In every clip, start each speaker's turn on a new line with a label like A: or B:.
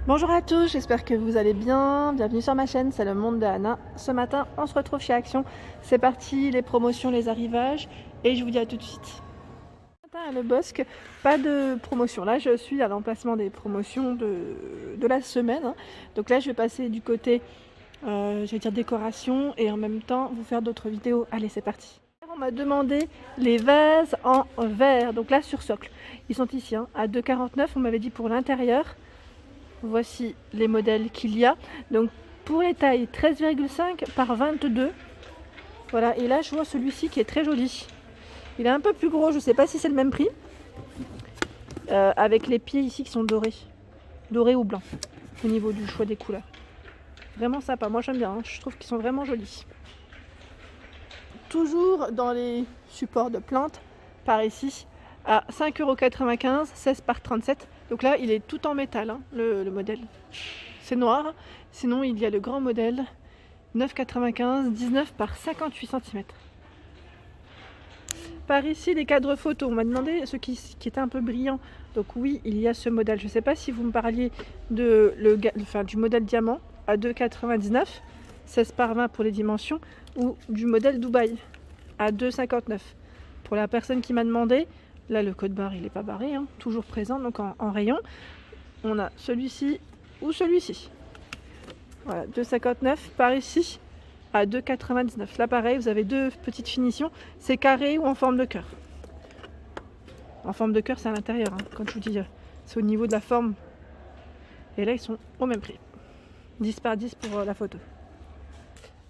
A: Bonjour à tous, j'espère que vous allez bien. Bienvenue sur ma chaîne, c'est le monde de Anna. Ce matin, on se retrouve chez Action. C'est parti, les promotions, les arrivages, et je vous dis à tout de suite. Ce matin à Le Bosque, pas de promotion. Là, je suis à l'emplacement des promotions de la semaine. Donc là, je vais passer du côté, je vais dire décoration, et en même temps vous faire d'autres vidéos. Allez, c'est parti. On m'a demandé les vases en verre, donc là sur socle. Ils sont ici, à 2,49. On m'avait dit pour l'intérieur. Voici les modèles qu'il y a. Donc pour les tailles 13,5 par 22. Voilà, et là je vois celui-ci qui est très joli. Il est un peu plus gros, je ne sais pas si c'est le même prix. Avec les pieds ici qui sont dorés. Dorés ou blancs. Au niveau du choix des couleurs. Vraiment sympa, moi j'aime bien, je trouve qu'ils sont vraiment jolis. Toujours dans les supports de plantes, par ici, à 5,95 €, 16 par 37. Donc là, il est tout en métal, le modèle. C'est noir. Sinon, il y a le grand modèle, 9,95 €, 19 par 58 cm. Par ici, les cadres photos. On m'a demandé ce qui était un peu brillant. Donc oui, il y a ce modèle. Je ne sais pas si vous me parliez du modèle diamant à 2,99 €, 16 par 20 pour les dimensions, ou du modèle Dubaï à 2,59 €. Pour la personne qui m'a demandé, là le code barre il n'est pas barré, toujours présent, donc en rayon, on a celui-ci ou celui-ci. Voilà, 2,59 € par ici à 2,99 €. Là pareil, vous avez deux petites finitions, c'est carré ou en forme de cœur. En forme de cœur, c'est à l'intérieur, quand je vous dis, c'est au niveau de la forme. Et là, ils sont au même prix. 10 par 10 pour la photo.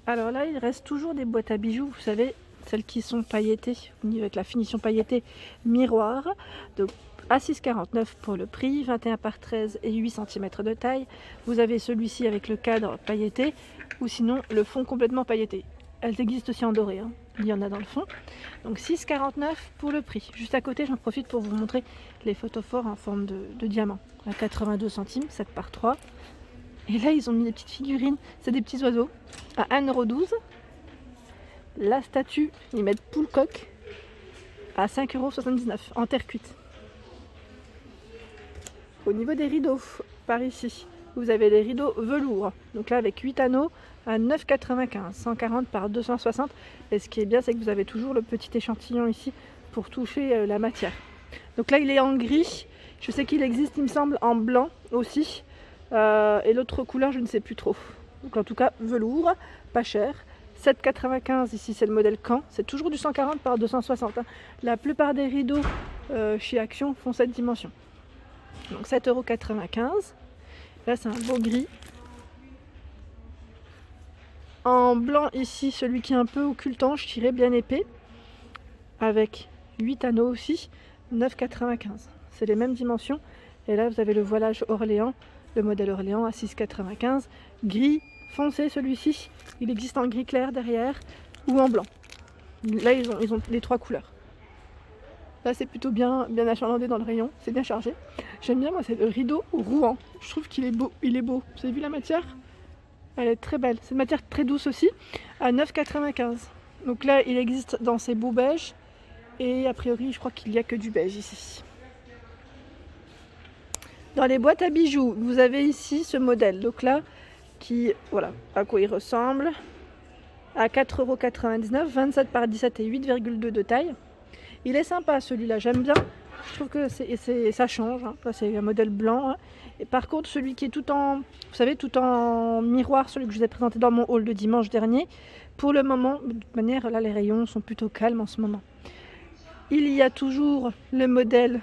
A: Alors là, il reste toujours des boîtes à bijoux, vous savez, celles qui sont pailletées, avec la finition pailletée miroir. Donc à 6,49 € pour le prix, 21 par 13 et 8 cm de taille. Vous avez celui-ci avec le cadre pailleté, ou sinon le fond complètement pailleté. Elles existent aussi en doré, il y en a dans le fond. Donc 6,49 € pour le prix. Juste à côté, j'en profite pour vous montrer les photophores en forme de diamant, à 82 centimes, 7 par 3. Et là, ils ont mis des petites figurines, c'est des petits oiseaux, à 1,12 €. La statue, ils mettent poule coq à 5,79 € en terre cuite. Au niveau des rideaux, par ici, vous avez les rideaux velours. Donc là, avec 8 anneaux à 9,95 €, 140 par 260. Et ce qui est bien, c'est que vous avez toujours le petit échantillon ici pour toucher la matière. Donc là, il est en gris. Je sais qu'il existe, il me semble, en blanc aussi. Et l'autre couleur, je ne sais plus trop. Donc en tout cas, velours, pas cher. 7,95 € ici, c'est le modèle Caen. C'est toujours du 140 par 260. La plupart des rideaux chez Action font cette dimension. Donc 7,95 €. Là, c'est un beau gris. En blanc ici, celui qui est un peu occultant, je dirais bien épais. Avec 8 anneaux aussi, 9,95 €. C'est les mêmes dimensions. Et là, vous avez le voilage Orléans. Le modèle Orléans à 6,95 €. Gris foncé celui-ci. Il existe en gris clair derrière ou en blanc. Là, ils ont les trois couleurs. Là, c'est plutôt bien achalandé dans le rayon. C'est bien chargé. J'aime bien, moi, c'est le rideau Rouen. Je trouve qu'il est beau. Il est beau. Vous avez vu la matière? Elle est très belle. C'est une matière très douce aussi. À 9,95 €. Donc là, il existe dans ces beaux beiges. Et a priori, je crois qu'il n'y a que du beige ici. Dans les boîtes à bijoux, vous avez ici ce modèle. Donc là, voilà à quoi il ressemble. À 4,99 €, 27 par 17 et 8,2 de taille. Il est sympa celui-là, j'aime bien. Je trouve que ça change. Là, c'est un modèle blanc. Et par contre, celui qui est tout en miroir, celui que je vous ai présenté dans mon haul de dimanche dernier, pour le moment, de toute manière, là, les rayons sont plutôt calmes en ce moment. Il y a toujours le modèle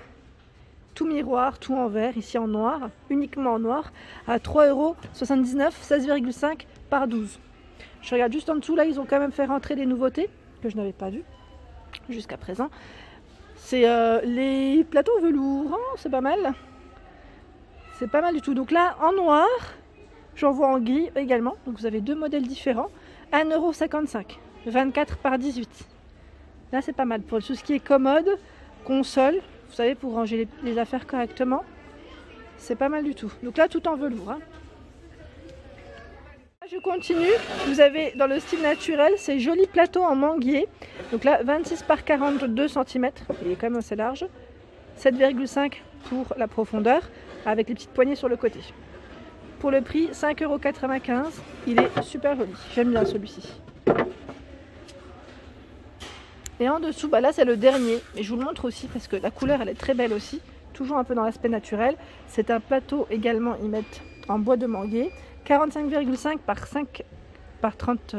A: tout miroir, tout en verre, ici en noir, uniquement en noir, à 3,79 €, 16,5 par 12. Je regarde juste en dessous, là, ils ont quand même fait rentrer des nouveautés que je n'avais pas vues jusqu'à présent. C'est les plateaux velours, c'est pas mal. C'est pas mal du tout. Donc là, en noir, j'en vois en gris également. Donc vous avez deux modèles différents. 1,55 €, 24 par 18. Là, c'est pas mal. Pour tout ce qui est commode, console, vous savez, pour ranger les affaires correctement, c'est pas mal du tout. Donc là, tout en velours. Je continue. Vous avez dans le style naturel ces jolis plateaux en manguier. Donc là, 26 par 42 cm. Il est quand même assez large. 7,5 pour la profondeur, avec les petites poignées sur le côté. pour le prix 5,95 €. Il est super joli, j'aime bien celui-ci. Et en dessous, bah là c'est le dernier, mais je vous le montre aussi parce que la couleur elle est très belle aussi, toujours un peu dans l'aspect naturel. C'est un plateau également, ils mettent en bois de manguier, 45,5 par 5 par 30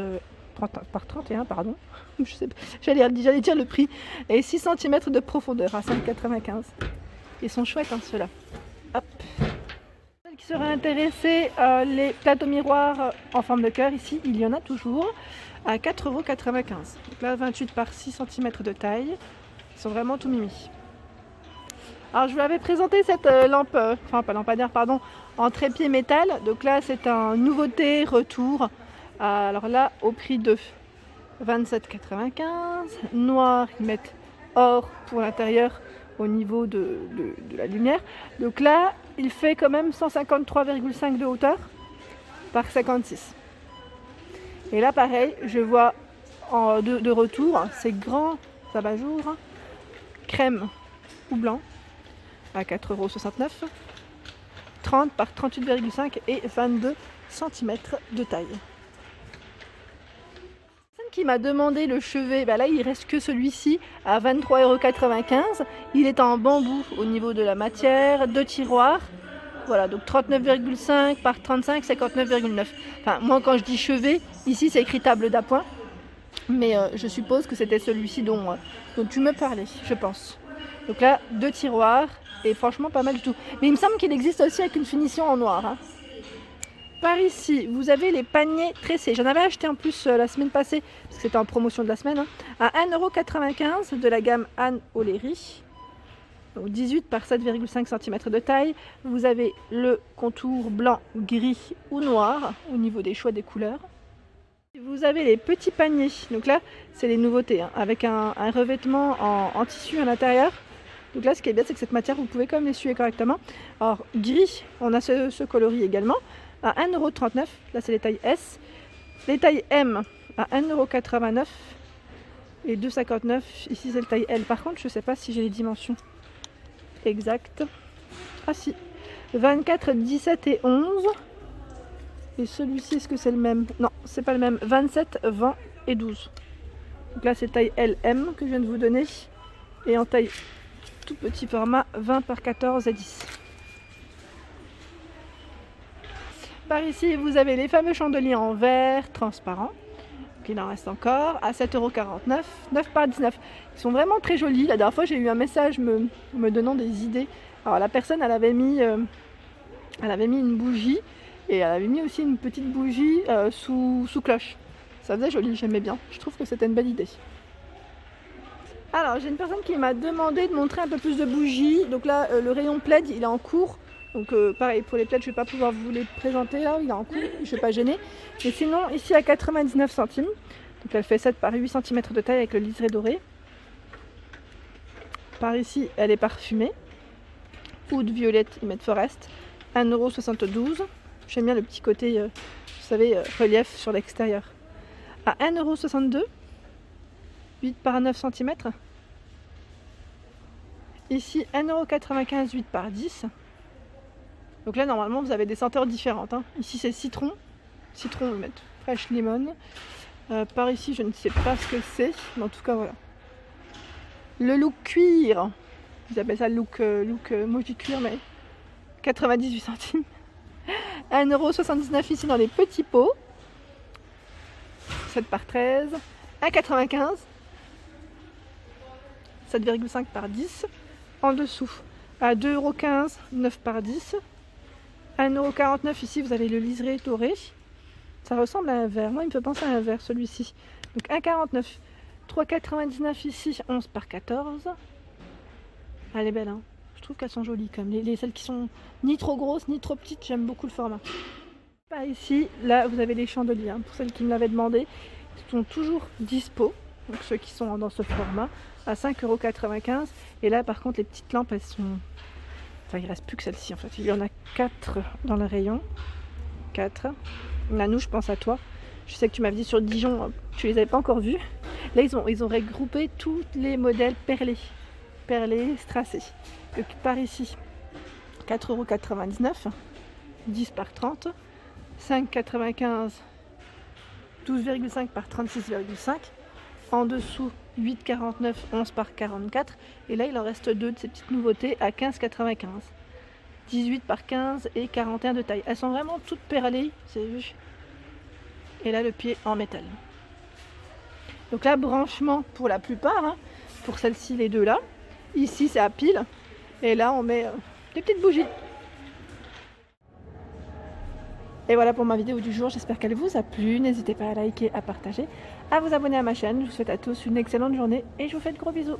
A: par 31 pardon. Je sais pas, j'allais dire le prix. Et 6 cm de profondeur à 5,95 €. Ils sont chouettes hein, ceux-là. Hop. Celles qui seraient intéressées, les plateaux miroirs en forme de cœur ici, il y en a toujours à 4,95 €. Donc là 28 par 6 cm de taille. Ils sont vraiment tout mimi. Alors je vous avais présenté cette lampe, enfin pas lampadaire pardon, en trépied métal. Donc là c'est un nouveauté retour. Alors là au prix de 27,95 €. Noir, ils mettent or pour l'intérieur au niveau de la lumière. Donc là il fait quand même 153,5 de hauteur par 56. Et là pareil, je vois de retour ces grands abat-jours crème ou blanc à 4,69 €, 30 par 38,5 et 22 cm de taille. Personne qui m'a demandé le chevet, bah là il reste que celui-ci à 23,95 €. Il est en bambou au niveau de la matière, 2 tiroirs. Voilà, donc 39,5 par 35, 59,9. Enfin, moi quand je dis chevet, ici c'est écrit table d'appoint. Mais je suppose que c'était celui-ci dont tu me parlais, je pense. Donc là, 2 tiroirs, et franchement pas mal du tout. Mais il me semble qu'il existe aussi avec une finition en noir. Hein. Par ici, vous avez les paniers tressés. J'en avais acheté en plus la semaine passée, parce que c'était en promotion de la semaine, hein, à 1,95 € de la gamme Anne O'Leary. Donc 18 par 7,5 cm de taille. Vous avez le contour blanc, gris ou noir au niveau des choix des couleurs. Vous avez les petits paniers, donc là c'est les nouveautés, hein, avec un revêtement en tissu à l'intérieur. Donc là ce qui est bien c'est que cette matière vous pouvez quand même l'essuyer correctement. Alors gris, on a ce coloris également à 1,39 €, là c'est les tailles S. Les tailles M à 1,89 € et 2,59 €, ici c'est le taille L. Par contre je ne sais pas si j'ai les dimensions exactes. Ah si, 24, 17 et 11. Et celui-ci, est-ce que c'est le même? Non, c'est pas le même. 27, 20 et 12. Donc là, c'est taille LM que je viens de vous donner. Et en taille tout petit format, 20 par 14 et 10. Par ici, vous avez les fameux chandeliers en verre transparent. Donc il en reste encore à 7,49 €, 9 par 19. Ils sont vraiment très jolis. La dernière fois, j'ai eu un message me donnant des idées. Alors la personne, elle avait mis une bougie. Et elle avait mis aussi une petite bougie sous cloche. Ça faisait joli, j'aimais bien. Je trouve que c'était une belle idée. Alors, j'ai une personne qui m'a demandé de montrer un peu plus de bougies. Donc là, le rayon plaid, il est en cours. Donc pareil, pour les plaids, je ne vais pas pouvoir vous les présenter là. Il est en cours, je ne vais pas gêner. Mais sinon, ici à 99 centimes. Donc elle fait 7 par 8 cm de taille avec le liseré doré. Par ici, elle est parfumée. Oud violette, ils mettent Forest. 1,72 €. J'aime bien le petit côté, vous savez, relief sur l'extérieur. À 1,62 €, 8 par 9 cm. Ici, 1,95 €, 8 par 10. Donc là, normalement, vous avez des senteurs différentes. Hein. Ici, c'est citron. Citron, on va mettre fresh lemon. Par ici, je ne sais pas ce que c'est. Mais en tout cas, voilà. Le look cuir. Ils appellent ça look moji cuir, mais 98 centimes. 1,79 € ici dans les petits pots. 7 par 13. 1,95 €. 7,5 par 10. En dessous, à 2,15 €, 9 par 10. 1,49 € ici, vous avez le liseré doré. Ça ressemble à un verre. Moi, il me fait penser à un verre, celui-ci. Donc 1,49 €. 3,99 € ici, 11 par 14. Elle est belle, hein. Je trouve qu'elles sont jolies quand même. Celles qui sont ni trop grosses ni trop petites, j'aime beaucoup le format. Par ici, là vous avez les chandeliers. Hein. Pour celles qui me l'avaient demandé, ils sont toujours dispo. Donc ceux qui sont dans ce format, à 5,95 €. Et là par contre les petites lampes, elles sont... Enfin il ne reste plus que celle-ci en fait. Il y en a 4 dans le rayon. 4. Nanou, je pense à toi. Je sais que tu m'avais dit sur Dijon, tu les avais pas encore vus. Là ils ont regroupé tous les modèles perlés. Perlés, strassés. Donc par ici, 4,99 €. 10 par 30, 5,95 12,5 par 36,5. En dessous, 8,49 11 par 44. Et là, il en reste deux de ces petites nouveautés à 15,95. 18 par 15 et 41 de taille. Elles sont vraiment toutes péralées, c'est vu. Et là, le pied en métal. Donc là, branchement pour la plupart, hein, pour celles-ci, les deux là. Ici, c'est à pile. Et là, on met des petites bougies. Et voilà pour ma vidéo du jour, j'espère qu'elle vous a plu. N'hésitez pas à liker, à partager, à vous abonner à ma chaîne. Je vous souhaite à tous une excellente journée et je vous fais de gros bisous.